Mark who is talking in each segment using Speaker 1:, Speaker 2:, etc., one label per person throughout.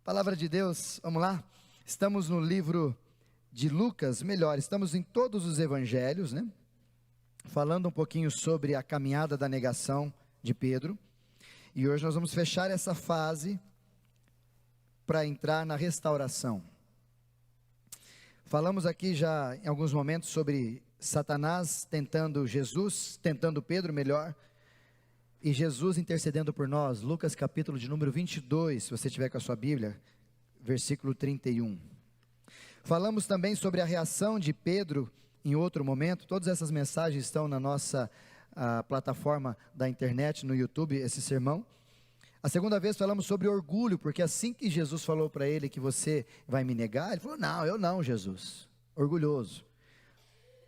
Speaker 1: Palavra de Deus, vamos lá? Estamos no livro de Lucas, melhor, estamos em todos os evangelhos, né? Falando um pouquinho sobre a caminhada da negação de Pedro. E hoje nós vamos fechar essa fase para entrar na restauração. Falamos aqui já em alguns momentos sobre Satanás tentando Jesus, tentando Pedro melhor, e Jesus intercedendo por nós. Lucas capítulo de número 22, se você tiver com a sua Bíblia, versículo 31. Falamos também sobre a reação de Pedro em outro momento. Todas essas mensagens estão na nossa plataforma da internet, no YouTube, esse sermão. A segunda vez falamos sobre orgulho, porque assim que Jesus falou para ele que você vai me negar, ele falou, não, eu não, Jesus, orgulhoso.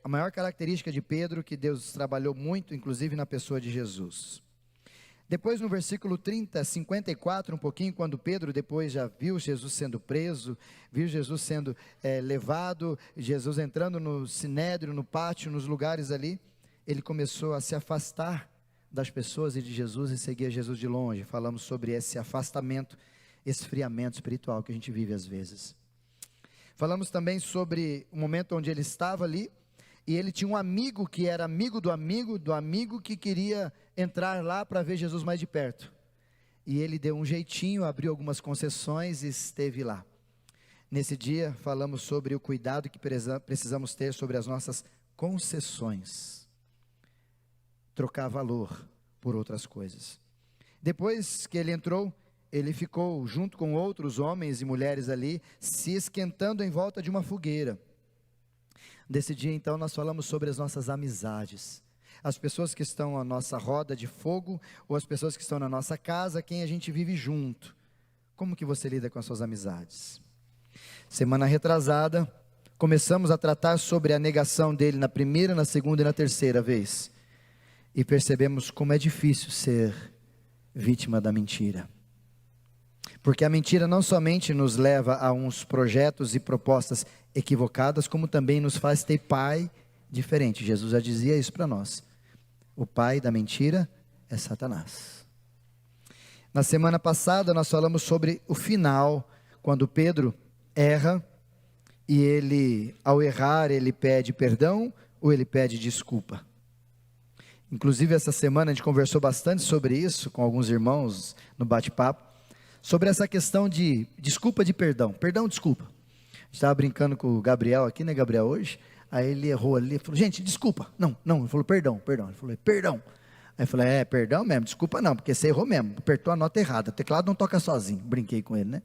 Speaker 1: A maior característica de Pedro, que Deus trabalhou muito, inclusive na pessoa de Jesus. Depois no versículo 54, um pouquinho, quando Pedro depois já viu Jesus sendo preso, viu Jesus sendo levado, Jesus entrando no sinédrio, no pátio, nos lugares ali, ele começou a se afastar das pessoas e de Jesus e seguia Jesus de longe. Falamos sobre esse afastamento, esfriamento espiritual que a gente vive às vezes. Falamos também sobre o momento onde ele estava ali, e ele tinha um amigo que era amigo do amigo que queria entrar lá para ver Jesus mais de perto. E ele deu um jeitinho, abriu algumas concessões e esteve lá. Nesse dia falamos sobre o cuidado que precisamos ter sobre as nossas concessões. Trocar valor por outras coisas. Depois que ele entrou, ele ficou junto com outros homens e mulheres ali, se esquentando em volta de uma fogueira. Desse dia então nós falamos sobre as nossas amizades, as pessoas que estão à nossa roda de fogo, ou as pessoas que estão na nossa casa, quem a gente vive junto. Como que você lida com as suas amizades? Semana retrasada, começamos a tratar sobre a negação dele na primeira, na segunda e na terceira vez, e percebemos como é difícil ser vítima da mentira. Porque a mentira não somente nos leva a uns projetos e propostas equivocadas, como também nos faz ter pai diferente. Jesus já dizia isso para nós. O pai da mentira é Satanás. Na semana passada nós falamos sobre o final, quando Pedro erra, e ele, ao errar, ele pede perdão ou ele pede desculpa. Inclusive essa semana a gente conversou bastante sobre isso com alguns irmãos no bate-papo, sobre essa questão de desculpa de perdão, desculpa. A gente estava brincando com o Gabriel aqui, né, Gabriel, hoje, aí ele errou ali, ele falou, gente, desculpa, não, ele falou, perdão, ele falou, perdão, aí eu falei, perdão mesmo, desculpa não, porque você errou mesmo, apertou a nota errada, o teclado não toca sozinho, brinquei com ele, né,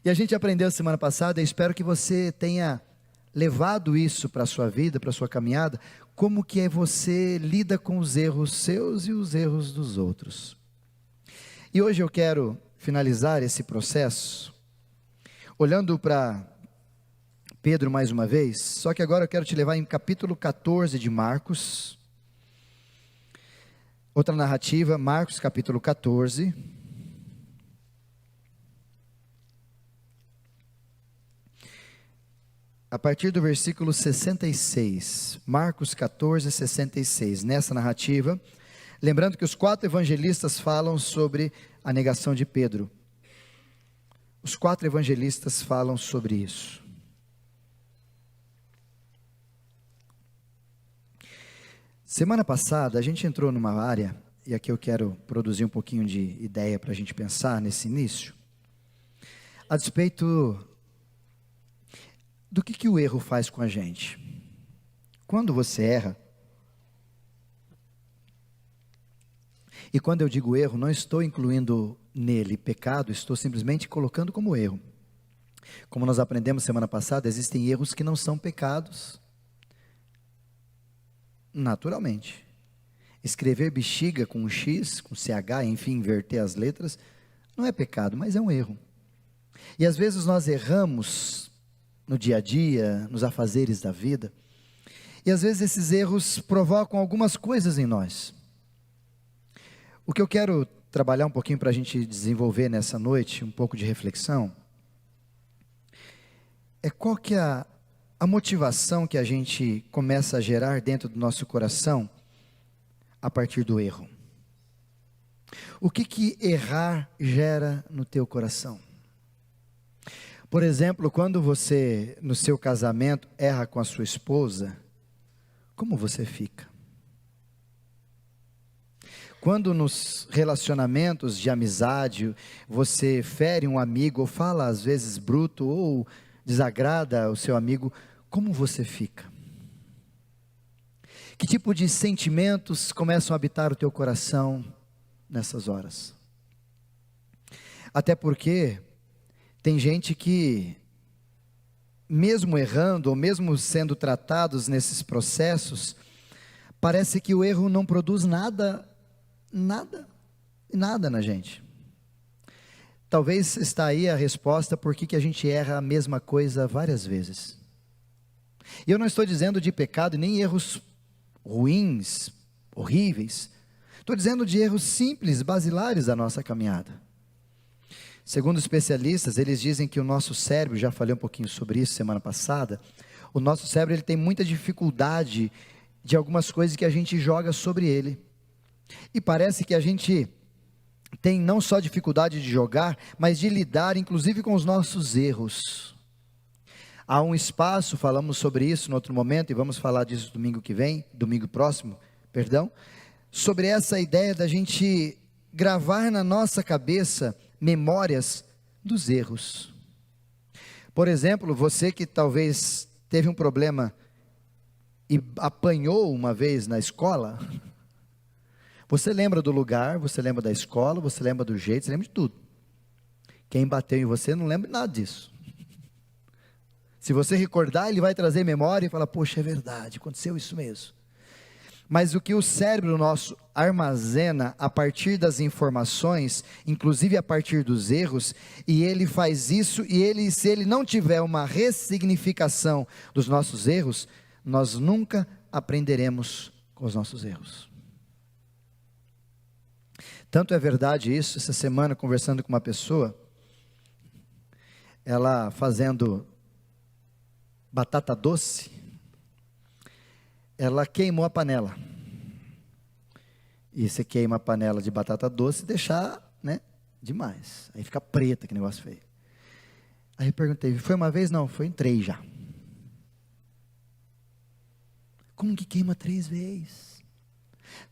Speaker 1: e a gente aprendeu semana passada, e espero que você tenha levado isso para a sua vida, para a sua caminhada, como que é você lida com os erros seus e os erros dos outros. E hoje eu quero finalizar esse processo, olhando para Pedro mais uma vez, só que agora eu quero te levar em capítulo 14 de Marcos, outra narrativa, Marcos capítulo 14, a partir do versículo 66, Marcos 14, 66, nessa narrativa, lembrando que os 4 evangelistas falam sobre a negação de Pedro. Os 4 evangelistas falam sobre isso. Semana passada a gente entrou numa área, e aqui eu quero produzir um pouquinho de ideia para a gente pensar nesse início, a despeito do que o erro faz com a gente. Quando você erra, e quando eu digo erro, não estou incluindo nele pecado, estou simplesmente colocando como erro. Como nós aprendemos semana passada, existem erros que não são pecados, naturalmente. Escrever bexiga com um X, com CH, enfim, inverter as letras, não é pecado, mas é um erro. E às vezes nós erramos no dia a dia, nos afazeres da vida, e às vezes esses erros provocam algumas coisas em nós. O que eu quero trabalhar um pouquinho para a gente desenvolver nessa noite, um pouco de reflexão, é qual que é a motivação que a gente começa a gerar dentro do nosso coração a partir do erro. O que errar gera no teu coração? Por exemplo, quando você, no seu casamento, erra com a sua esposa, como você fica? Quando nos relacionamentos de amizade, você fere um amigo, ou fala às vezes bruto, ou desagrada o seu amigo, como você fica? Que tipo de sentimentos começam a habitar o teu coração nessas horas? Até porque tem gente que, mesmo errando, ou mesmo sendo tratados nesses processos, parece que o erro não produz nada na gente. Talvez está aí a resposta por que a gente erra a mesma coisa várias vezes. E eu não estou dizendo de pecado, nem erros ruins, horríveis. Estou dizendo de erros simples, basilares da nossa caminhada. Segundo especialistas, eles dizem que o nosso cérebro, já falei um pouquinho sobre isso semana passada, o nosso cérebro ele tem muita dificuldade de algumas coisas que a gente joga sobre ele. E parece que a gente tem não só dificuldade de jogar, mas de lidar inclusive com os nossos erros. Há um espaço, falamos sobre isso no outro momento, e vamos falar disso domingo próximo, sobre essa ideia da gente gravar na nossa cabeça memórias dos erros. Por exemplo, você que talvez teve um problema e apanhou uma vez na escola, você lembra do lugar, você lembra da escola, você lembra do jeito, você lembra de tudo. Quem bateu em você não lembra nada disso. Se você recordar, ele vai trazer memória e falar, poxa, é verdade, aconteceu isso mesmo. Mas o que o cérebro nosso armazena a partir das informações, inclusive a partir dos erros, e ele faz isso, e se ele não tiver uma ressignificação dos nossos erros, nós nunca aprenderemos com os nossos erros. Tanto é verdade isso, essa semana conversando com uma pessoa, ela fazendo batata doce, ela queimou a panela. E você queima a panela de batata doce e deixar, demais. Aí fica preta, que negócio feio. Aí eu perguntei, foi uma vez? Não, foi em 3 já. Como que queima 3 vezes?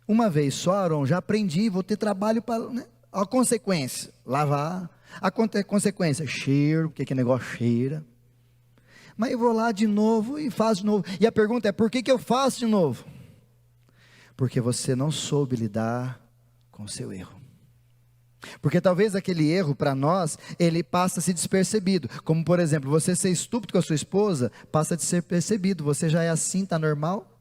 Speaker 1: Uma vez só, Aron, já aprendi, vou ter trabalho para... A consequência, lavar. A consequência, cheiro, porque que negócio cheira. Mas eu vou lá de novo e faço de novo. E a pergunta é, por que eu faço de novo? Porque você não soube lidar com o seu erro. Porque talvez aquele erro para nós, ele passa a ser despercebido. Como por exemplo, você ser estúpido com a sua esposa, passa a ser percebido. Você já é assim, está normal?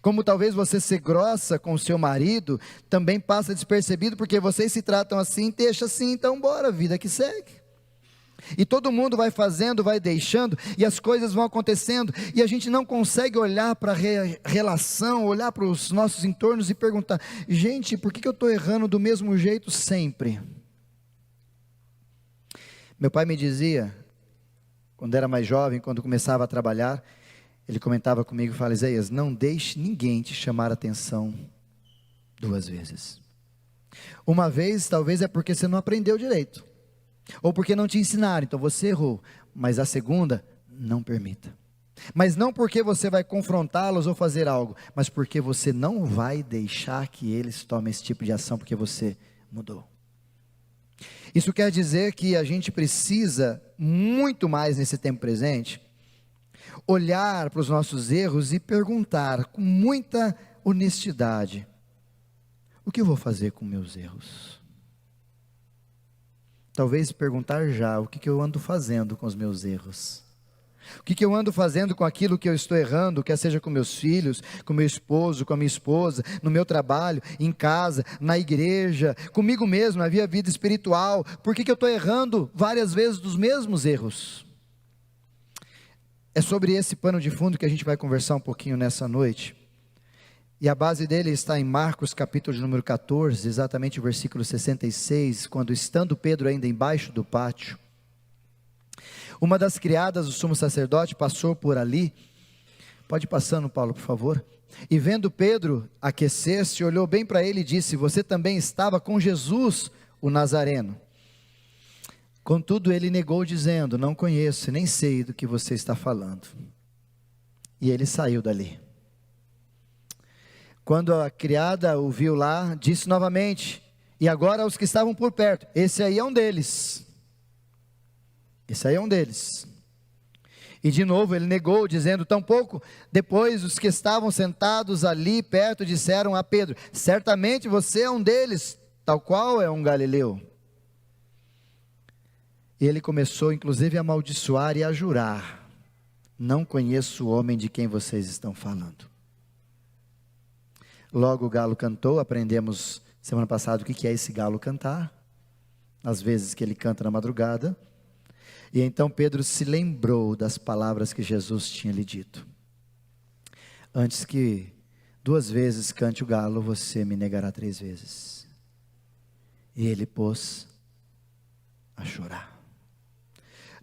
Speaker 1: Como talvez você ser grossa com o seu marido, também passa despercebido, porque vocês se tratam assim, deixa assim, então bora, vida que segue. E todo mundo vai fazendo, vai deixando, e as coisas vão acontecendo, e a gente não consegue olhar para a relação, olhar para os nossos entornos e perguntar, gente, por que eu estou errando do mesmo jeito sempre? Meu pai me dizia, quando era mais jovem, quando começava a trabalhar, ele comentava comigo e falava, Isaías, não deixe ninguém te chamar a atenção 2 vezes. Uma vez, talvez é porque você não aprendeu direito. Ou porque não te ensinaram, então você errou. Mas a segunda, não permita. Mas não porque você vai confrontá-los ou fazer algo, mas porque você não vai deixar que eles tomem esse tipo de ação, porque você mudou. Isso quer dizer que a gente precisa, muito mais nesse tempo presente, olhar para os nossos erros e perguntar com muita honestidade, o que eu vou fazer com meus erros? Talvez perguntar já, o que eu ando fazendo com os meus erros? O que eu ando fazendo com aquilo que eu estou errando, quer seja com meus filhos, com meu esposo, com a minha esposa, no meu trabalho, em casa, na igreja, comigo mesmo, na minha vida espiritual? Por que eu estou errando várias vezes dos mesmos erros? É sobre esse pano de fundo que a gente vai conversar um pouquinho nessa noite. E a base dele está em Marcos capítulo de número 14, exatamente o versículo 66, quando estando Pedro ainda embaixo do pátio, uma das criadas do sumo sacerdote passou por ali, pode ir passando, Paulo, por favor, e vendo Pedro aquecer-se, olhou bem para ele e disse, você também estava com Jesus, o Nazareno. Contudo, ele negou, dizendo: não conheço, nem sei do que você está falando. E ele saiu dali. Quando a criada o viu lá, disse novamente: e agora aos que estavam por perto: esse aí é um deles. Esse aí é um deles. E de novo ele negou, dizendo: tampouco. Depois os que estavam sentados ali perto disseram a Pedro: certamente você é um deles, tal qual é um galileu. E ele começou inclusive a amaldiçoar e a jurar: não conheço o homem de quem vocês estão falando. Logo o galo cantou. Aprendemos semana passada o que é esse galo cantar, às vezes que ele canta na madrugada. E então Pedro se lembrou das palavras que Jesus tinha lhe dito: antes que 2 vezes cante o galo, você me negará 3 vezes. E ele pôs a chorar.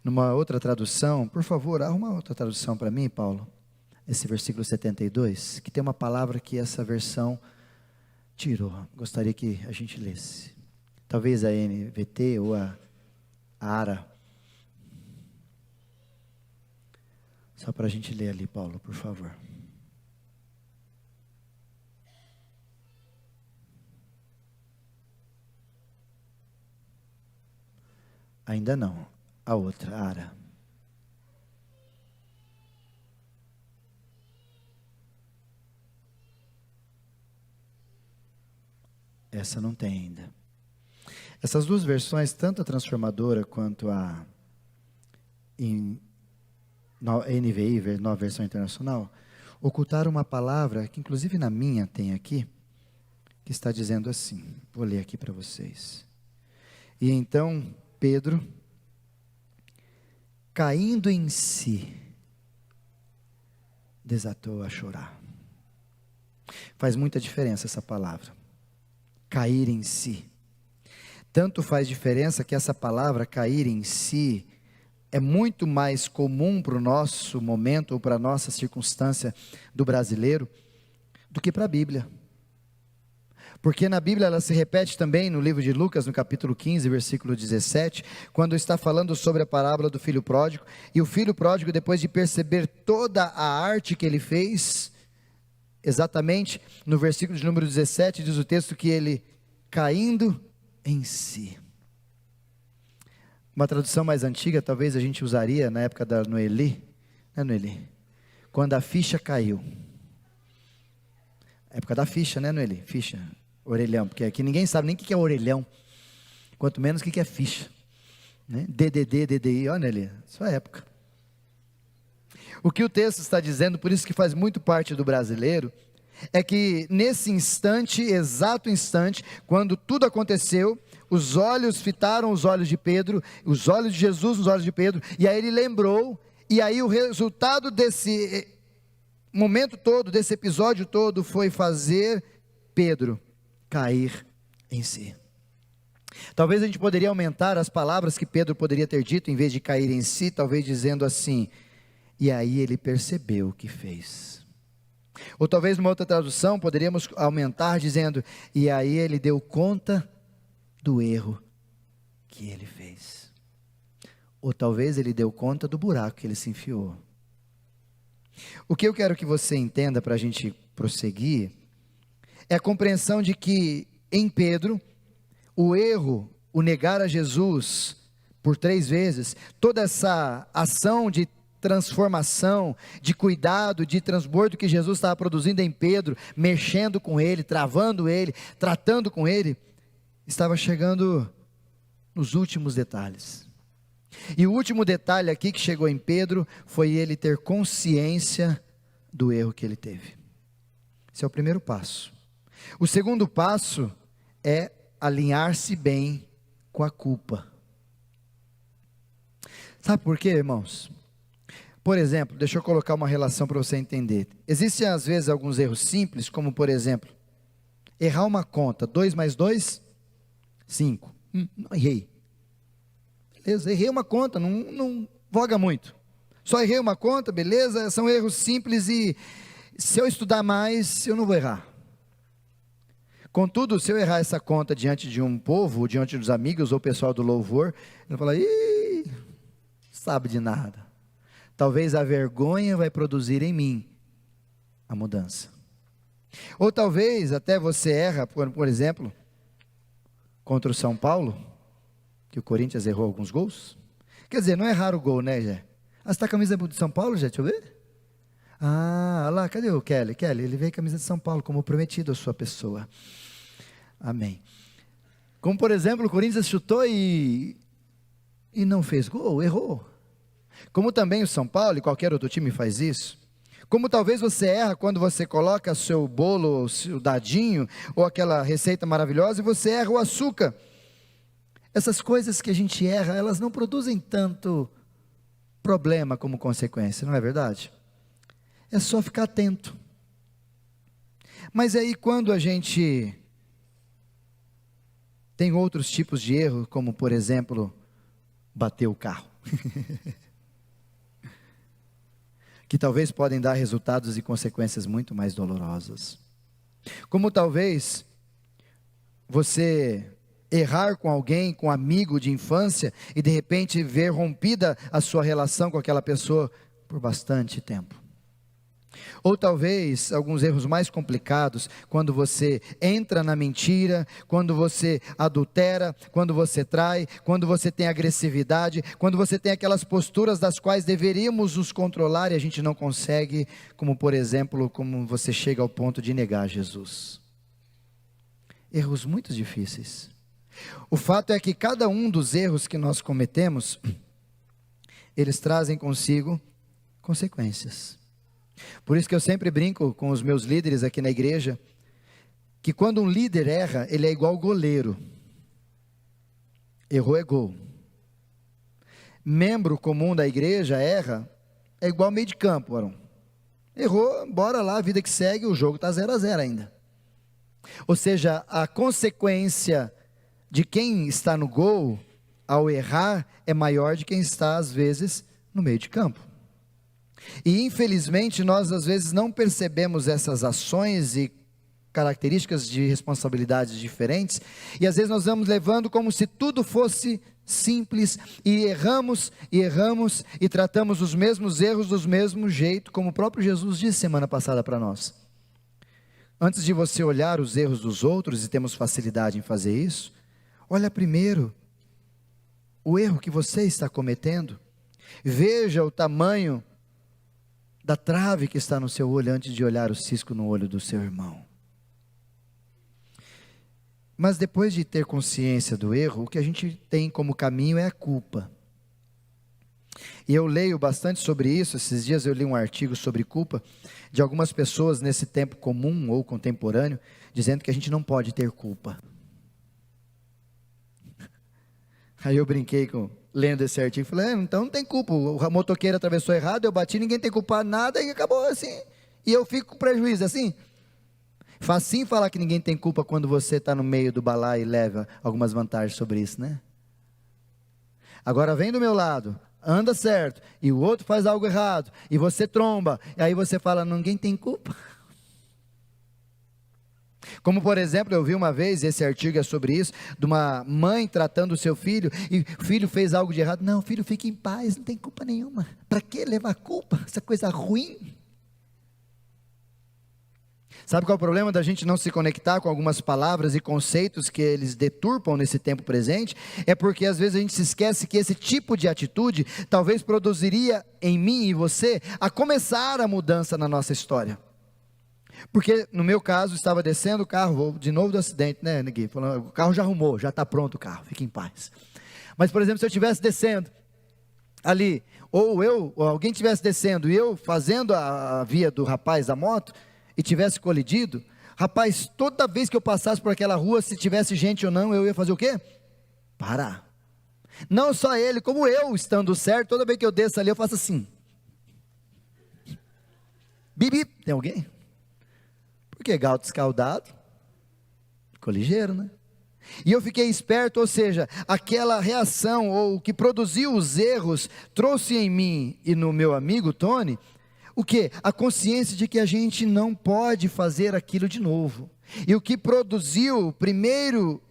Speaker 1: Numa outra tradução, por favor, arruma outra tradução para mim, Paulo. Esse versículo 72, que tem uma palavra que essa versão tirou. Gostaria que a gente lesse. Talvez a NVT ou a ARA. Só para a gente ler ali, Paulo, por favor. Ainda não. A outra, a ARA. Essa não tem ainda. Essas 2 versões, tanto a transformadora quanto a NVI, nova versão internacional, ocultaram uma palavra que inclusive na minha tem aqui, que está dizendo assim, vou ler aqui para vocês. E então Pedro, caindo em si, desatou a chorar. Faz muita diferença essa palavra, cair em si. Tanto faz diferença que essa palavra, cair em si, é muito mais comum para o nosso momento ou para a nossa circunstância do brasileiro do que para a Bíblia. Porque na Bíblia ela se repete também no livro de Lucas, no capítulo 15, versículo 17, quando está falando sobre a parábola do filho pródigo. E o filho pródigo, depois de perceber toda a arte que ele fez, exatamente no versículo de número 17, diz o texto que ele, caindo em si. Uma tradução mais antiga, talvez a gente usaria na época da Noeli, né, Noeli? Quando a ficha caiu. Época da ficha, né, Noeli? Ficha, orelhão, porque aqui ninguém sabe nem o que é orelhão, quanto menos o que é ficha, né? DDD, DDI, olha, Noeli, sua época. O que o texto está dizendo, por isso que faz muito parte do brasileiro, é que nesse instante, exato instante, quando tudo aconteceu, os olhos fitaram os olhos de Pedro, os olhos de Jesus nos olhos de Pedro, e aí ele lembrou, e aí o resultado desse momento todo, desse episódio todo, foi fazer Pedro cair em si. Talvez a gente poderia aumentar as palavras que Pedro poderia ter dito, em vez de cair em si, talvez dizendo assim, e aí ele percebeu o que fez. Ou talvez numa outra tradução, poderíamos aumentar dizendo, e aí ele deu conta do erro que ele fez. Ou talvez ele deu conta do buraco que ele se enfiou. O que eu quero que você entenda para a gente prosseguir, é a compreensão de que em Pedro, o erro, o negar a Jesus por 3 vezes, toda essa ação de transformação, de cuidado, de transbordo que Jesus estava produzindo em Pedro, mexendo com ele, travando ele, tratando com ele, estava chegando nos últimos detalhes. E o último detalhe aqui que chegou em Pedro, foi ele ter consciência do erro que ele teve. Esse é o primeiro passo. O segundo passo é alinhar-se bem com a culpa. Sabe por quê, irmãos? Por exemplo, deixa eu colocar uma relação para você entender. Existem às vezes alguns erros simples, como por exemplo, errar uma conta, 2 mais 2, 5. Errei. Beleza, errei uma conta, não voga muito. Só errei uma conta, beleza, são erros simples e se eu estudar mais, eu não vou errar. Contudo, se eu errar essa conta diante de um povo, diante dos amigos ou pessoal do louvor, ele fala, ih, sabe de nada. Talvez a vergonha vai produzir em mim a mudança. Ou talvez até você erra, por exemplo, contra o São Paulo, que o Corinthians errou alguns gols. Quer dizer, não erraram o gol, né, Jé? Ah, você está com a camisa do São Paulo, Jé? Deixa eu ver. Ah, lá, cadê o Kelly? Kelly, ele veio com a camisa de São Paulo, como prometido a sua pessoa. Amém. Como, por exemplo, o Corinthians chutou e não fez gol, errou. Como também o São Paulo e qualquer outro time faz isso. Como talvez você erra quando você coloca seu bolo, seu dadinho, ou aquela receita maravilhosa, e você erra o açúcar. Essas coisas que a gente erra, elas não produzem tanto problema como consequência, não é verdade? É só ficar atento. Mas aí quando a gente tem outros tipos de erro, como por exemplo, bater o carro. Que talvez podem dar resultados e consequências muito mais dolorosas. Como talvez você errar com alguém, com um amigo de infância, e de repente ver rompida a sua relação com aquela pessoa por bastante tempo. Ou talvez alguns erros mais complicados, quando você entra na mentira, quando você adultera, quando você trai, quando você tem agressividade, quando você tem aquelas posturas das quais deveríamos nos controlar e a gente não consegue, como por exemplo, como você chega ao ponto de negar Jesus. Erros muito difíceis. O fato é que cada um dos erros que nós cometemos, eles trazem consigo consequências. Por isso que eu sempre brinco com os meus líderes aqui na igreja, que quando um líder erra, ele é igual goleiro. Errou é gol. Membro comum da igreja erra, é igual meio de campo, Arão. Errou, bora lá, a vida que segue, o jogo está 0-0 ainda. Ou seja, a consequência de quem está no gol, ao errar, é maior de quem está, às vezes, no meio de campo. E infelizmente nós às vezes não percebemos essas ações e características de responsabilidades diferentes, e às vezes nós vamos levando como se tudo fosse simples, e erramos, e tratamos os mesmos erros do mesmo jeito, como o próprio Jesus disse semana passada para nós. Antes de você olhar os erros dos outros, e temos facilidade em fazer isso, olha primeiro o erro que você está cometendo, veja o tamanho da trave que está no seu olho, antes de olhar o cisco no olho do seu irmão. Mas depois de ter consciência do erro, o que a gente tem como caminho é a culpa. E eu leio bastante sobre isso. Esses dias eu li um artigo sobre culpa, de algumas pessoas nesse tempo comum ou contemporâneo, dizendo que a gente não pode ter culpa. Aí eu brinquei lendo esse artigo, falei, então não tem culpa, o motoqueiro atravessou errado, eu bati, ninguém tem culpado nada, e acabou assim, e eu fico com prejuízo, assim. Facinho falar que ninguém tem culpa quando você está no meio do balaio e leva algumas vantagens sobre isso, né? Agora vem do meu lado, anda certo, e o outro faz algo errado, e você tromba, e aí você fala, ninguém tem culpa. Como por exemplo, eu vi uma vez, esse artigo é sobre isso, de uma mãe tratando o seu filho, e o filho fez algo de errado. Não, filho, fique em paz, não tem culpa nenhuma. Para que levar culpa? Essa coisa ruim. Sabe qual é o problema da gente não se conectar com algumas palavras e conceitos que eles deturpam nesse tempo presente? É porque às vezes a gente se esquece que esse tipo de atitude talvez produziria em mim e você a começar a mudança na nossa história. Porque no meu caso, estava descendo o carro, vou de novo do acidente, né, Gui? Falando, o carro já arrumou, já está pronto o carro, fique em paz. Mas por exemplo, se eu estivesse descendo ali, ou alguém estivesse descendo, e eu fazendo a via do rapaz da moto, e tivesse colidido, rapaz, toda vez que eu passasse por aquela rua, se tivesse gente ou não, eu ia fazer o quê? Parar. Não só ele, como eu, estando certo, toda vez que eu desço ali, eu faço assim. Bibi, tem alguém? Porque gato escaldado, ficou ligeiro, né? E eu fiquei esperto, ou seja, aquela reação, ou o que produziu os erros, trouxe em mim e no meu amigo Tony, O quê? A consciência de que a gente não pode fazer aquilo de novo. E o que produziu o primeiro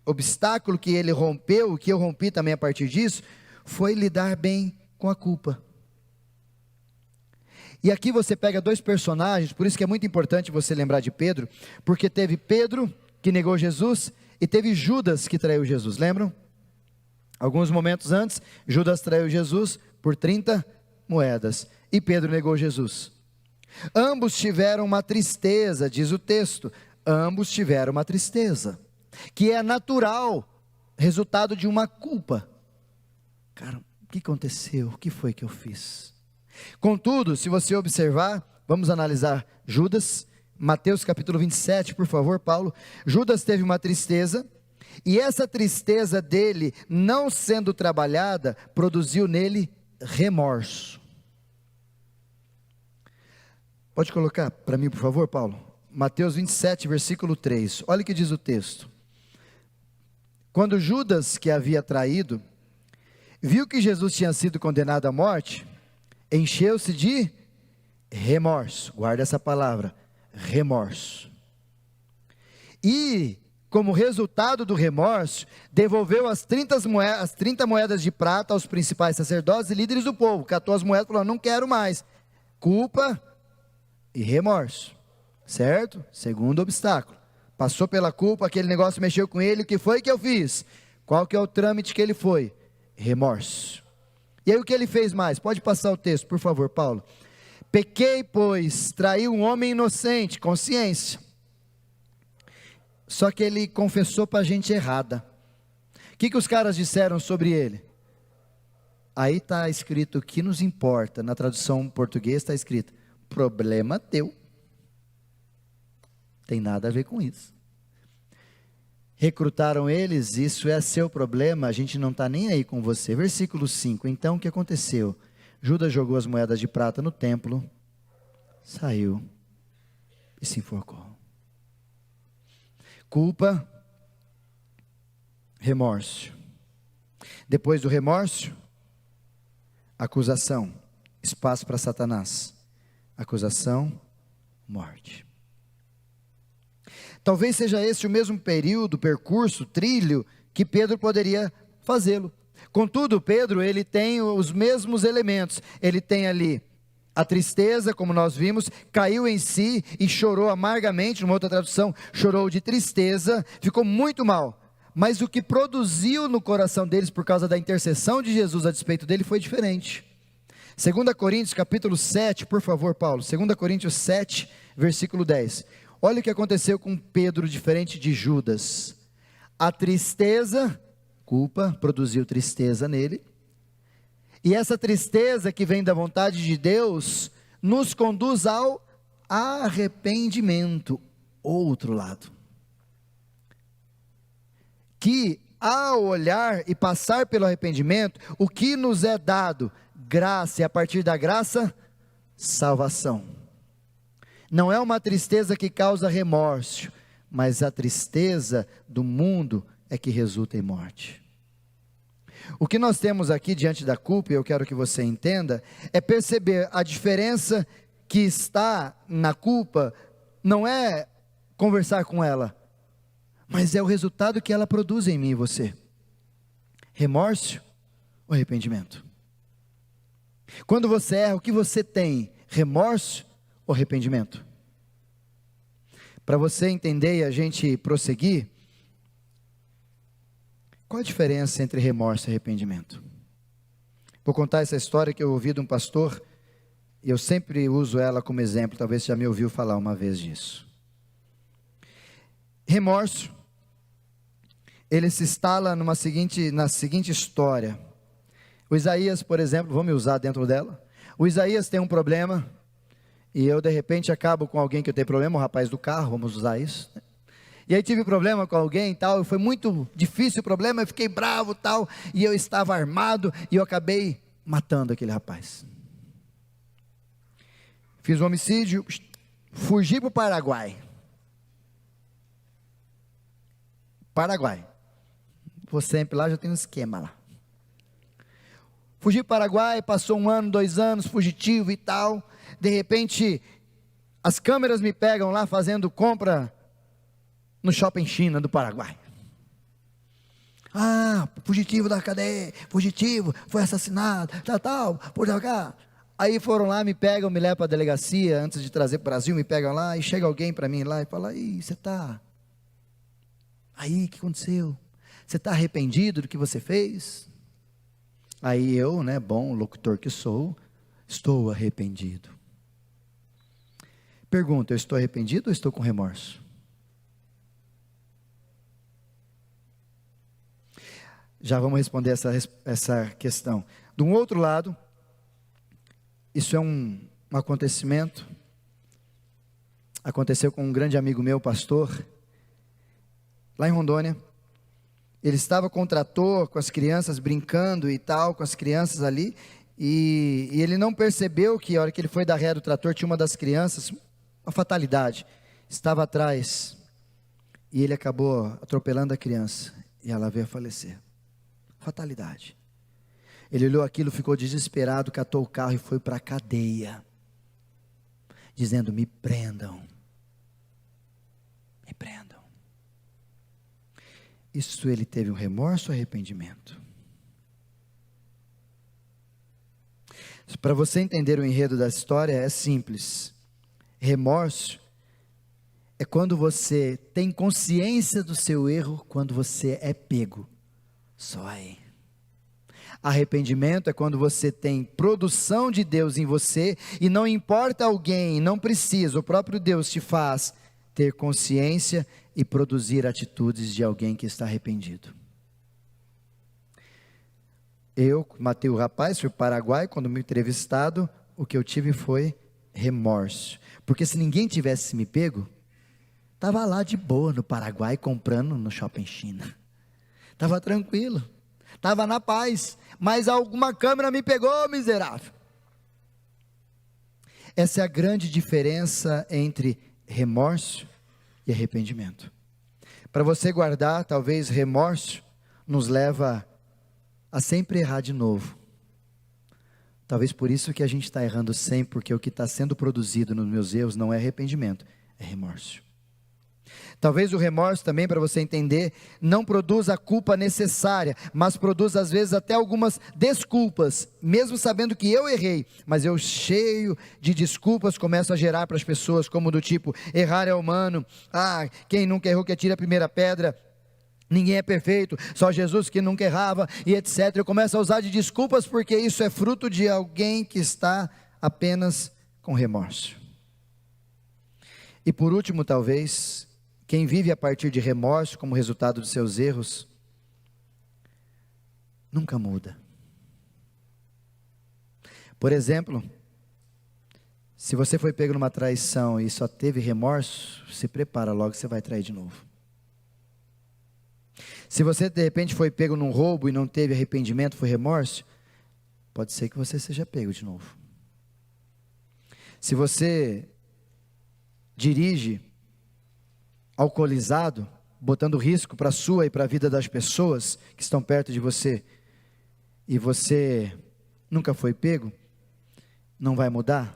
Speaker 1: obstáculo que ele rompeu, que eu rompi também a partir disso, foi lidar bem com a culpa. E aqui você pega dois personagens, por isso que é muito importante você lembrar de Pedro, porque teve Pedro que negou Jesus e teve Judas que traiu Jesus, lembram? Alguns momentos antes, Judas traiu Jesus por 30 moedas e Pedro negou Jesus. Ambos tiveram uma tristeza, diz o texto, ambos tiveram uma tristeza, que é natural, resultado de uma culpa. Cara, o que aconteceu? O que foi que eu fiz? Contudo, se você observar, vamos analisar Judas, Mateus capítulo 27, por favor, Paulo. Judas teve uma tristeza, e essa tristeza dele, não sendo trabalhada, produziu nele remorso. Pode colocar para mim, por favor, Paulo? Mateus 27, versículo 3. Olha o que diz o texto. Quando Judas, que havia traído, viu que Jesus tinha sido condenado à morte, encheu-se de remorso. Guarda essa palavra, remorso. E, como resultado do remorso, devolveu as 30 moedas de prata aos principais sacerdotes e líderes do povo. Catou as moedas e falou: não quero mais. Culpa e remorso, certo? Segundo obstáculo. Passou pela culpa, aquele negócio mexeu com ele, o que foi que eu fiz? Qual que é o trâmite que ele foi? Remorso. E aí o que ele fez mais? Pode passar o texto, por favor, Paulo. Pequei, pois, traí um homem inocente, consciência. Só que ele confessou para a gente errada. O que os caras disseram sobre ele? Aí está escrito o que nos importa, na tradução portuguesa está escrito, problema teu. Tem nada a ver com isso. Recrutaram eles, isso é seu problema, a gente não está nem aí com você. Versículo 5, então o que aconteceu? Judas jogou as moedas de prata no templo, saiu e se enforcou. Culpa, remorso. Depois do remorso, acusação, espaço para Satanás. Acusação, morte. Talvez seja esse o mesmo período, percurso, trilho, que Pedro poderia fazê-lo. Contudo, Pedro, ele tem os mesmos elementos. Ele tem ali a tristeza, como nós vimos, caiu em si e chorou amargamente, numa outra tradução, chorou de tristeza, ficou muito mal. Mas o que produziu no coração deles, por causa da intercessão de Jesus a despeito dele, foi diferente. 2 Coríntios capítulo 7, por favor, Paulo, 2 Coríntios 7, versículo 10. Olha o que aconteceu com Pedro, diferente de Judas. A tristeza, culpa, produziu tristeza nele. E essa tristeza que vem da vontade de Deus, nos conduz ao arrependimento. Outro lado. Que ao olhar e passar pelo arrependimento, o que nos é dado? Graça, e a partir da graça, salvação. Não é uma tristeza que causa remorso, mas a tristeza do mundo é que resulta em morte. O que nós temos aqui diante da culpa, e eu quero que você entenda, é perceber a diferença que está na culpa, não é conversar com ela, mas é o resultado que ela produz em mim e você. Remorso ou arrependimento? Quando você erra, o que você tem? Remorso ou arrependimento? Para você entender e a gente prosseguir, qual a diferença entre remorso e arrependimento? Vou contar essa história que eu ouvi de um pastor, e eu sempre uso ela como exemplo, talvez você já me ouviu falar uma vez disso. Remorso, ele se instala na seguinte história. O Isaías, por exemplo, vou me usar dentro dela. O Isaías tem um problema, e eu de repente acabo com alguém que eu tenho problema, o rapaz do carro, vamos usar isso. E aí tive problema com alguém e tal, foi muito difícil o problema, eu fiquei bravo e tal, e eu estava armado, e eu acabei matando aquele rapaz. Fiz um homicídio, fugi para o Paraguai. Vou sempre lá, já tem um esquema lá. Fugi para o Paraguai, passou 1 ano, 2 anos, fugitivo e tal. De repente, as câmeras me pegam lá fazendo compra no Shopping China do Paraguai. Fugitivo da cadeia, fugitivo, foi assassinado, tal, por cá. Aí foram lá, me pegam, me levam para a delegacia, antes de trazer para o Brasil, me pegam lá, e chega alguém para mim lá e fala, aí, você está... Aí, o que aconteceu? Você está arrependido do que você fez? Aí eu, bom locutor que sou, estou arrependido. Pergunta, eu estou arrependido ou estou com remorso? Já vamos responder essa questão. De um outro lado, isso é um acontecimento, aconteceu com um grande amigo meu, pastor, lá em Rondônia. Ele estava com o trator, com as crianças, brincando e tal, com as crianças ali, e ele não percebeu que a hora que ele foi dar ré do trator, tinha uma das crianças, uma fatalidade, estava atrás, e ele acabou atropelando a criança, e ela veio a falecer. Fatalidade. Ele olhou aquilo, ficou desesperado, catou o carro e foi para a cadeia, dizendo, me prendam. Isso ele teve um remorso ou arrependimento? Para você entender o enredo da história é simples. Remorso é quando você tem consciência do seu erro, quando você é pego. Só aí. Arrependimento é quando você tem produção de Deus em você e não importa alguém, não precisa, o próprio Deus te faz ter consciência e produzir atitudes de alguém que está arrependido. Eu matei o rapaz, fui para o Paraguai, quando me entrevistado, o que eu tive foi remorso. Porque se ninguém tivesse me pego, estava lá de boa no Paraguai, comprando no Shopping China. Estava tranquilo, estava na paz, mas alguma câmera me pegou, miserável. Essa é a grande diferença entre remorso e arrependimento. Para você guardar, talvez remorso nos leva a sempre errar de novo. Talvez por isso que a gente está errando sempre, porque o que está sendo produzido nos meus erros não é arrependimento, é remorso. Talvez o remorso também, para você entender, não produz a culpa necessária, mas produz às vezes até algumas desculpas, mesmo sabendo que eu errei, mas eu cheio de desculpas começo a gerar para as pessoas, como do tipo, errar é humano, quem nunca errou que atire a primeira pedra, ninguém é perfeito, só Jesus que nunca errava, e etc. Eu começo a usar de desculpas, porque isso é fruto de alguém que está apenas com remorso. E por último, talvez, quem vive a partir de remorso como resultado dos seus erros, nunca muda. Por exemplo, se você foi pego numa traição e só teve remorso, se prepara, logo você vai trair de novo. Se você de repente foi pego num roubo e não teve arrependimento, foi remorso, pode ser que você seja pego de novo. Se você dirige alcoolizado, botando risco para a sua e para a vida das pessoas que estão perto de você, e você nunca foi pego, não vai mudar?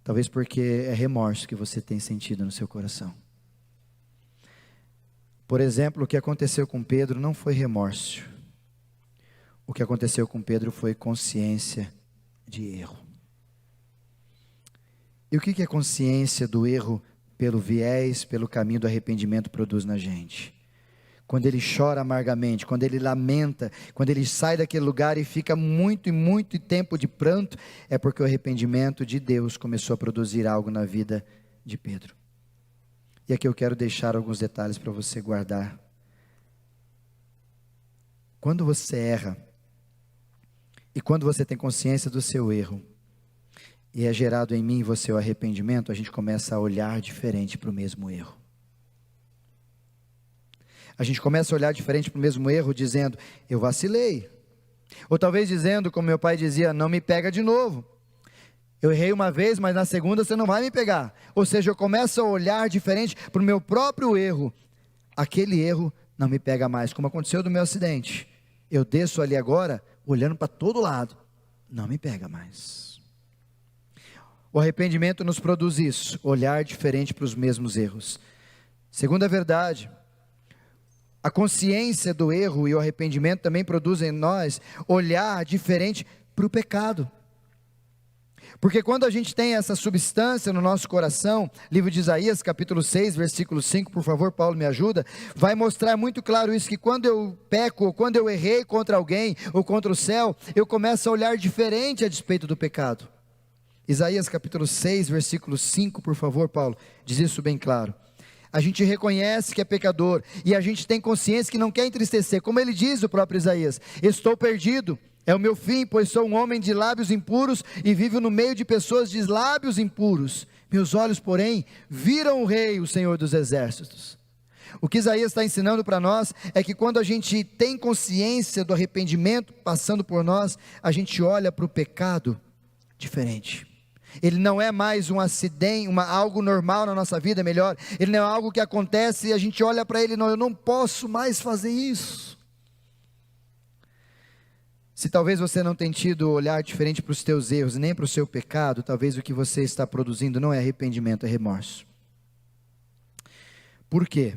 Speaker 1: Talvez porque é remorso que você tem sentido no seu coração. Por exemplo, o que aconteceu com Pedro não foi remorso. O que aconteceu com Pedro foi consciência de erro. E o que a consciência do erro pelo viés, pelo caminho do arrependimento produz na gente? Quando ele chora amargamente, quando ele lamenta, quando ele sai daquele lugar e fica muito e muito tempo de pranto, é porque o arrependimento de Deus começou a produzir algo na vida de Pedro. E aqui eu quero deixar alguns detalhes para você guardar. Quando você erra, e quando você tem consciência do seu erro, e é gerado em mim e você o arrependimento, a gente começa a olhar diferente para o mesmo erro. A gente começa a olhar diferente para o mesmo erro, dizendo, eu vacilei. Ou talvez dizendo, como meu pai dizia, não me pega de novo. Eu errei uma vez, mas na segunda você não vai me pegar. Ou seja, eu começo a olhar diferente para o meu próprio erro. Aquele erro não me pega mais, como aconteceu do meu acidente. Eu desço ali agora, olhando para todo lado, não me pega mais. O arrependimento nos produz isso, olhar diferente para os mesmos erros. Segunda verdade, a consciência do erro e o arrependimento também produzem em nós olhar diferente para o pecado. Porque quando a gente tem essa substância no nosso coração, livro de Isaías, capítulo 6, versículo 5, por favor, Paulo me ajuda, vai mostrar muito claro isso, que quando eu peco, ou quando eu errei contra alguém, ou contra o céu, eu começo a olhar diferente a despeito do pecado. Isaías capítulo 6, versículo 5, por favor, Paulo, diz isso bem claro. A gente reconhece que é pecador, e a gente tem consciência que não quer entristecer, como ele diz, o próprio Isaías: estou perdido, é o meu fim, pois sou um homem de lábios impuros, e vivo no meio de pessoas de lábios impuros. Meus olhos, porém, viram o Rei, o Senhor dos Exércitos. O que Isaías está ensinando para nós, é que quando a gente tem consciência do arrependimento passando por nós, a gente olha para o pecado diferente. Ele não é mais um acidente, algo normal na nossa vida, melhor, ele não é algo que acontece e a gente olha para ele, não, eu não posso mais fazer isso. Se talvez você não tenha tido olhar diferente para os teus erros, nem para o seu pecado, talvez o que você está produzindo não é arrependimento, é remorso. Por quê?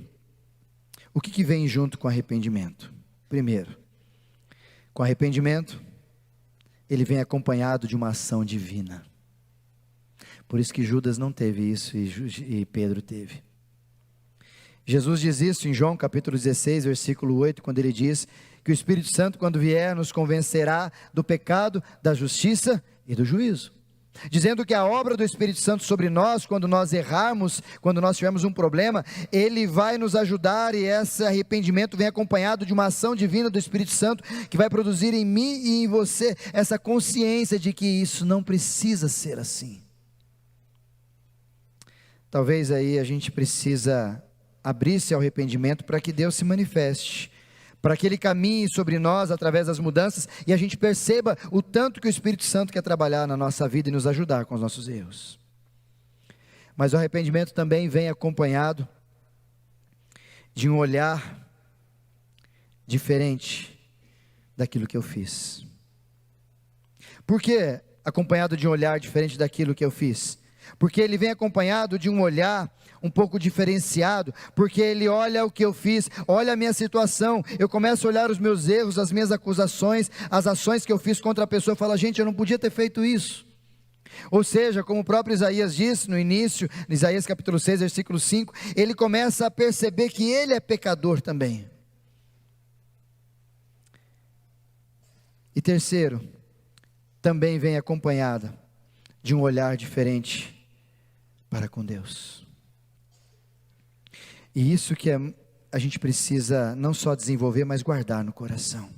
Speaker 1: O que vem junto com arrependimento? Primeiro, com arrependimento, ele vem acompanhado de uma ação divina. Por isso que Judas não teve isso e Pedro teve. Jesus diz isso em João capítulo 16, versículo 8, quando ele diz que o Espírito Santo, quando vier, nos convencerá do pecado, da justiça e do juízo. Dizendo que a obra do Espírito Santo sobre nós, quando nós errarmos, quando nós tivermos um problema, ele vai nos ajudar, e esse arrependimento vem acompanhado de uma ação divina do Espírito Santo, que vai produzir em mim e em você essa consciência de que isso não precisa ser assim. Talvez aí a gente precisa abrir-se ao arrependimento para que Deus se manifeste, para que Ele caminhe sobre nós através das mudanças, e a gente perceba o tanto que o Espírito Santo quer trabalhar na nossa vida e nos ajudar com os nossos erros. Mas o arrependimento também vem acompanhado de um olhar diferente daquilo que eu fiz. Por que acompanhado de um olhar diferente daquilo que eu fiz? Porque ele vem acompanhado de um olhar um pouco diferenciado, porque ele olha o que eu fiz, olha a minha situação, eu começo a olhar os meus erros, as minhas acusações, as ações que eu fiz contra a pessoa, e falo, gente, eu não podia ter feito isso. Ou seja, como o próprio Isaías disse no início, em Isaías capítulo 6, versículo 5, ele começa a perceber que ele é pecador também. E terceiro, também vem acompanhada de um olhar diferente para com Deus. E isso que a gente precisa não só desenvolver, mas guardar no coração.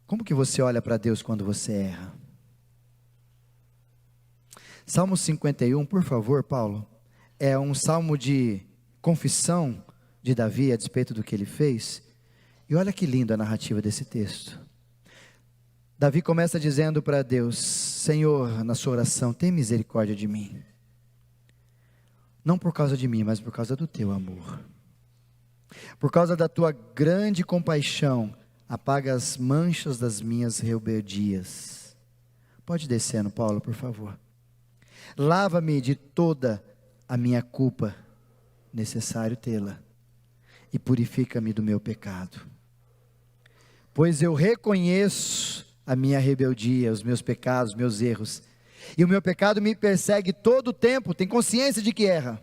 Speaker 1: Como que você olha para Deus quando você erra? Salmo 51, por favor, Paulo, é um salmo de confissão de Davi a despeito do que ele fez. E olha que linda a narrativa desse texto. Davi começa dizendo para Deus: Senhor, na sua oração, tem misericórdia de mim. Não por causa de mim, mas por causa do teu amor. Por causa da tua grande compaixão, apaga as manchas das minhas rebeldias. Pode descer, Paulo, por favor. Lava-me de toda a minha culpa, necessário tê-la, e purifica-me do meu pecado. Pois eu reconheço a minha rebeldia, os meus pecados, meus erros, e o meu pecado me persegue todo o tempo. Tem consciência de que erra,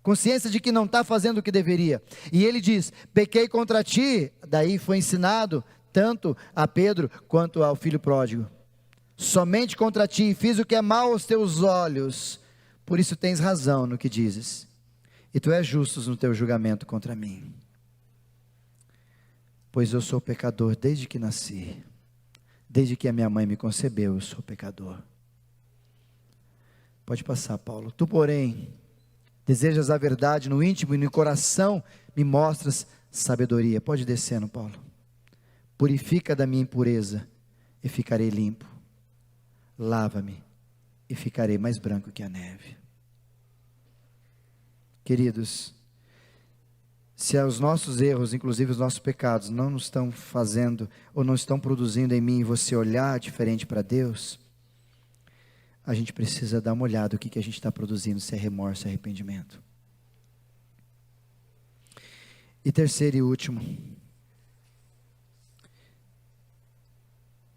Speaker 1: consciência de que não está fazendo o que deveria, e ele diz, pequei contra ti. Daí foi ensinado tanto a Pedro, quanto ao filho pródigo, somente contra ti, fiz o que é mal aos teus olhos, por isso tens razão no que dizes, e tu és justo no teu julgamento contra mim, pois eu sou pecador desde que nasci, desde que a minha mãe me concebeu, eu sou pecador. Pode passar, Paulo. Tu, porém, desejas a verdade no íntimo e no coração me mostras sabedoria. Pode descer, Paulo. Purifica da minha impureza e ficarei limpo. Lava-me e ficarei mais branco que a neve. Queridos, Se os nossos erros, inclusive os nossos pecados, não nos estão fazendo, ou não estão produzindo em mim e você olhar diferente para Deus, a gente precisa dar uma olhada no que a gente está produzindo, se é remorso, se é arrependimento. E terceiro e último,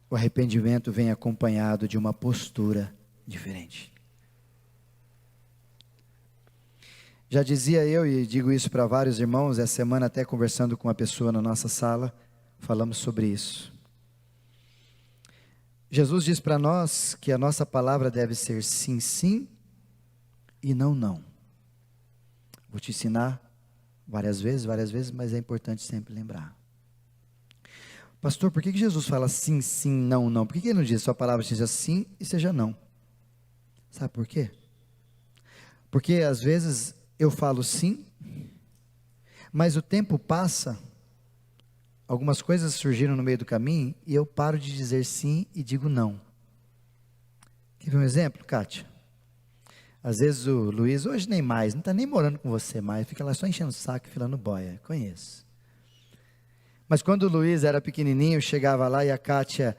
Speaker 1: o arrependimento vem acompanhado de uma postura diferente. Já dizia eu, e digo isso para vários irmãos, essa semana até conversando com uma pessoa na nossa sala, falamos sobre isso. Jesus diz para nós que a nossa palavra deve ser sim, sim e não, não. Vou te ensinar várias vezes, mas é importante sempre lembrar. Pastor, por que Jesus fala sim, sim, não, não? Por que ele não diz sua palavra seja sim e seja não? Sabe por quê? Porque às vezes eu falo sim, mas o tempo passa, algumas coisas surgiram no meio do caminho, e eu paro de dizer sim e digo não. Quer ver um exemplo, Kátia? Às vezes o Luiz, hoje nem mais, não está nem morando com você mais, fica lá só enchendo o saco e filando boia, conheço. Mas quando o Luiz era pequenininho, chegava lá e a Kátia,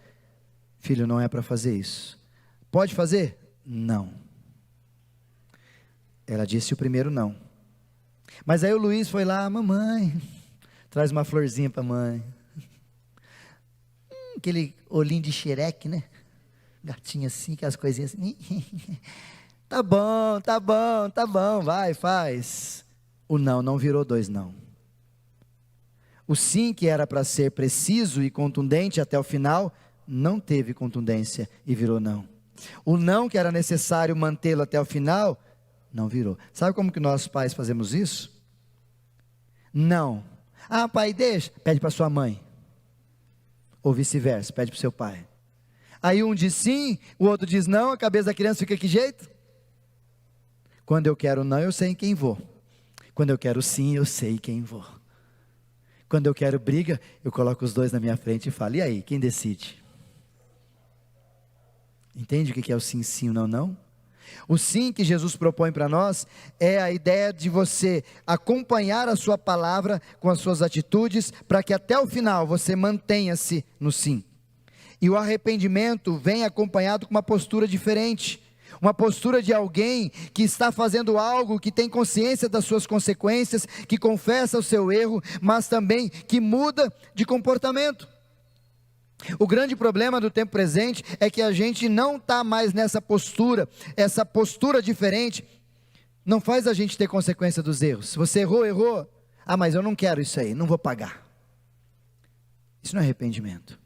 Speaker 1: filho, não é para fazer isso. Pode fazer? Não. Ela disse o primeiro não. Mas aí o Luiz foi lá, mamãe, traz uma florzinha para a mãe. Aquele olhinho de xereque, né? Gatinho assim, aquelas coisinhas assim. Tá bom, vai, faz. O não virou 2 não. O sim, que era para ser preciso e contundente até o final, não teve contundência e virou não. O não, que era necessário mantê-lo até o final, não virou. Sabe como que nós pais fazemos isso? Não. Ah, pai, deixa. Pede para sua mãe. Ou vice-versa, pede para o seu pai. Aí um diz sim, o outro diz não, a cabeça da criança fica que jeito? Quando eu quero não, eu sei em quem vou. Quando eu quero sim, eu sei em quem vou. Quando eu quero briga, eu coloco os dois na minha frente e falo, e aí, quem decide? Entende o que é o sim, sim, o não, não? O sim que Jesus propõe para nós é a ideia de você acompanhar a sua palavra com as suas atitudes, para que até o final você mantenha-se no sim. E o arrependimento vem acompanhado com uma postura diferente, uma postura de alguém que está fazendo algo, que tem consciência das suas consequências, que confessa o seu erro, mas também que muda de comportamento. O grande problema do tempo presente é que a gente não está mais nessa postura. Essa postura diferente não faz a gente ter consequência dos erros. Se você errou, mas eu não quero isso aí, não vou pagar. Isso não é arrependimento.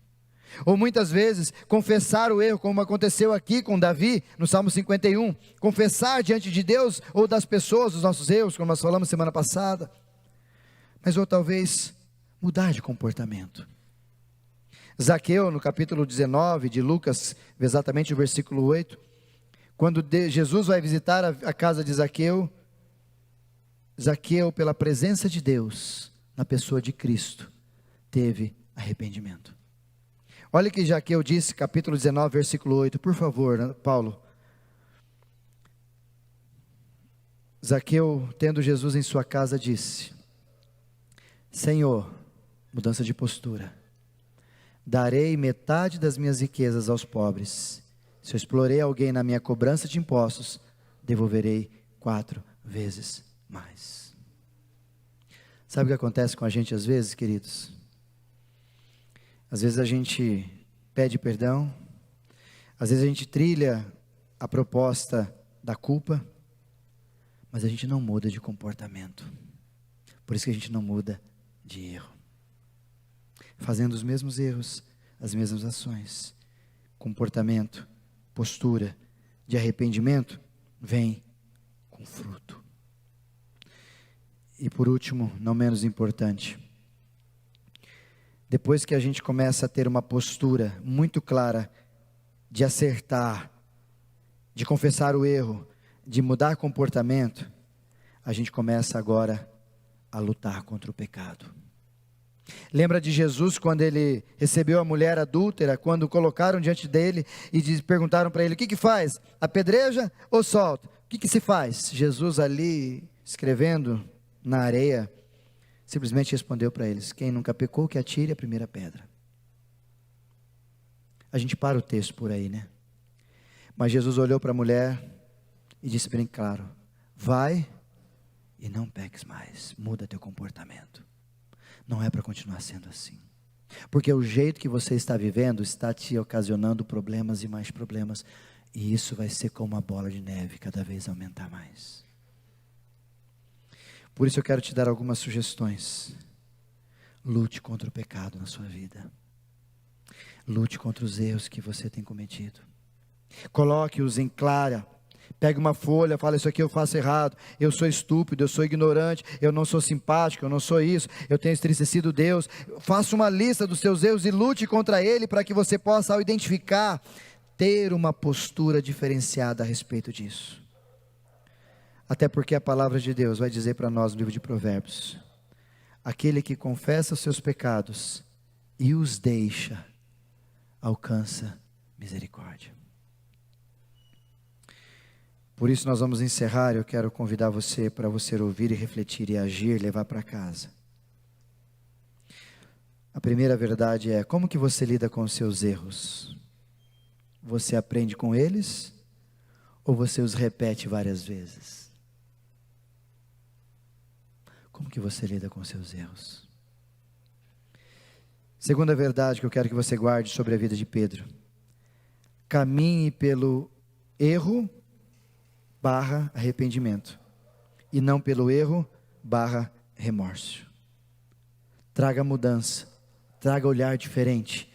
Speaker 1: Ou muitas vezes confessar o erro, como aconteceu aqui com Davi no Salmo 51, confessar diante de Deus ou das pessoas os nossos erros, como nós falamos semana passada, mas ou talvez mudar de comportamento. Zaqueu, no capítulo 19 de Lucas, exatamente o versículo 8, quando Jesus vai visitar a casa de Zaqueu, Zaqueu, pela presença de Deus, na pessoa de Cristo, teve arrependimento. Olha o que Zaqueu disse, capítulo 19, versículo 8, por favor, Paulo. Zaqueu, tendo Jesus em sua casa, disse, Senhor, mudança de postura, darei metade das minhas riquezas aos pobres. Se eu explorei alguém na minha cobrança de impostos, devolverei 4 vezes mais. Sabe o que acontece com a gente às vezes, queridos? Às vezes a gente pede perdão, às vezes a gente trilha a proposta da culpa, mas a gente não muda de comportamento. Por isso que a gente não muda de erro. Fazendo os mesmos erros, as mesmas ações, comportamento, postura de arrependimento, vem com fruto. E por último, não menos importante, depois que a gente começa a ter uma postura muito clara de acertar, de confessar o erro, de mudar comportamento, a gente começa agora a lutar contra o pecado. Lembra de Jesus quando ele recebeu a mulher adúltera, quando colocaram diante dele e perguntaram para ele, o que faz? Apedreja ou solta? O que se faz? Jesus ali escrevendo na areia, simplesmente respondeu para eles: quem nunca pecou, que atire a primeira pedra. A gente para o texto por aí, né? Mas Jesus olhou para a mulher e disse bem claro: vai e não peques mais, muda teu comportamento. Não é para continuar sendo assim, porque o jeito que você está vivendo está te ocasionando problemas e mais problemas, e isso vai ser como uma bola de neve, cada vez aumentar mais. Por isso eu quero te dar algumas sugestões. Lute contra o pecado na sua vida. Lute contra os erros que você tem cometido. Coloque-os em clara. Pegue uma folha, fala: isso aqui eu faço errado, eu sou estúpido, eu sou ignorante, eu não sou simpático, eu não sou isso, eu tenho entristecido Deus. Faça uma lista dos seus erros e lute contra ele, para que você possa, ao identificar, ter uma postura diferenciada a respeito disso. Até porque a palavra de Deus vai dizer para nós no livro de Provérbios: aquele que confessa os seus pecados e os deixa, alcança misericórdia. Por isso nós vamos encerrar. Eu quero convidar você para você ouvir e refletir e agir, levar para casa. A primeira verdade é: como que você lida com os seus erros? Você aprende com eles ou você os repete várias vezes? Como que você lida com os seus erros? Segunda verdade que eu quero que você guarde sobre a vida de Pedro: caminhe pelo erro / arrependimento, e não pelo erro / remorso. Traga mudança, traga olhar diferente,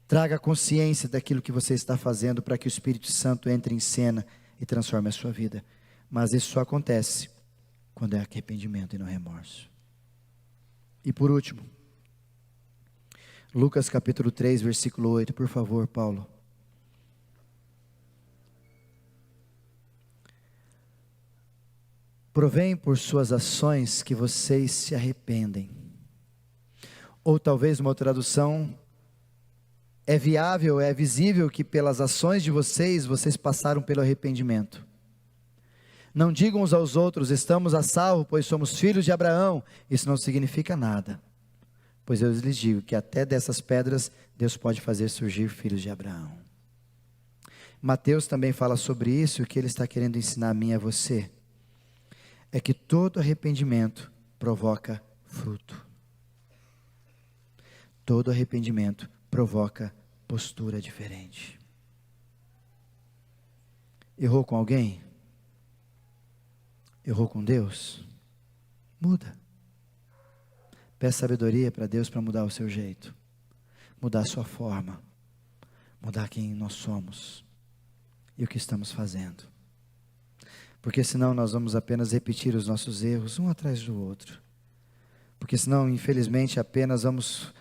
Speaker 1: traga consciência daquilo que você está fazendo, para que o Espírito Santo entre em cena e transforme a sua vida. Mas isso só acontece quando é arrependimento e não remorso. E por último, Lucas capítulo 3, versículo 8, por favor, Paulo. Provém por suas ações que vocês se arrependem. Ou talvez uma tradução: é viável, é visível que pelas ações de vocês passaram pelo arrependimento. Não digam uns aos outros: estamos a salvo, pois somos filhos de Abraão. Isso não significa nada, pois eu lhes digo que até dessas pedras Deus pode fazer surgir filhos de Abraão. Mateus também fala sobre isso. O que ele está querendo ensinar a mim e a você é que todo arrependimento provoca fruto. Todo arrependimento provoca postura diferente. Errou com alguém? Errou com Deus? Muda. Peça sabedoria para Deus para mudar o seu jeito, mudar a sua forma, mudar quem nós somos e o que estamos fazendo. Porque senão nós vamos apenas repetir os nossos erros um atrás do outro. Porque senão, infelizmente, apenas vamos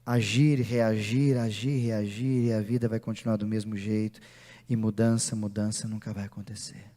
Speaker 1: agir, reagir, e a vida vai continuar do mesmo jeito, e mudança nunca vai acontecer.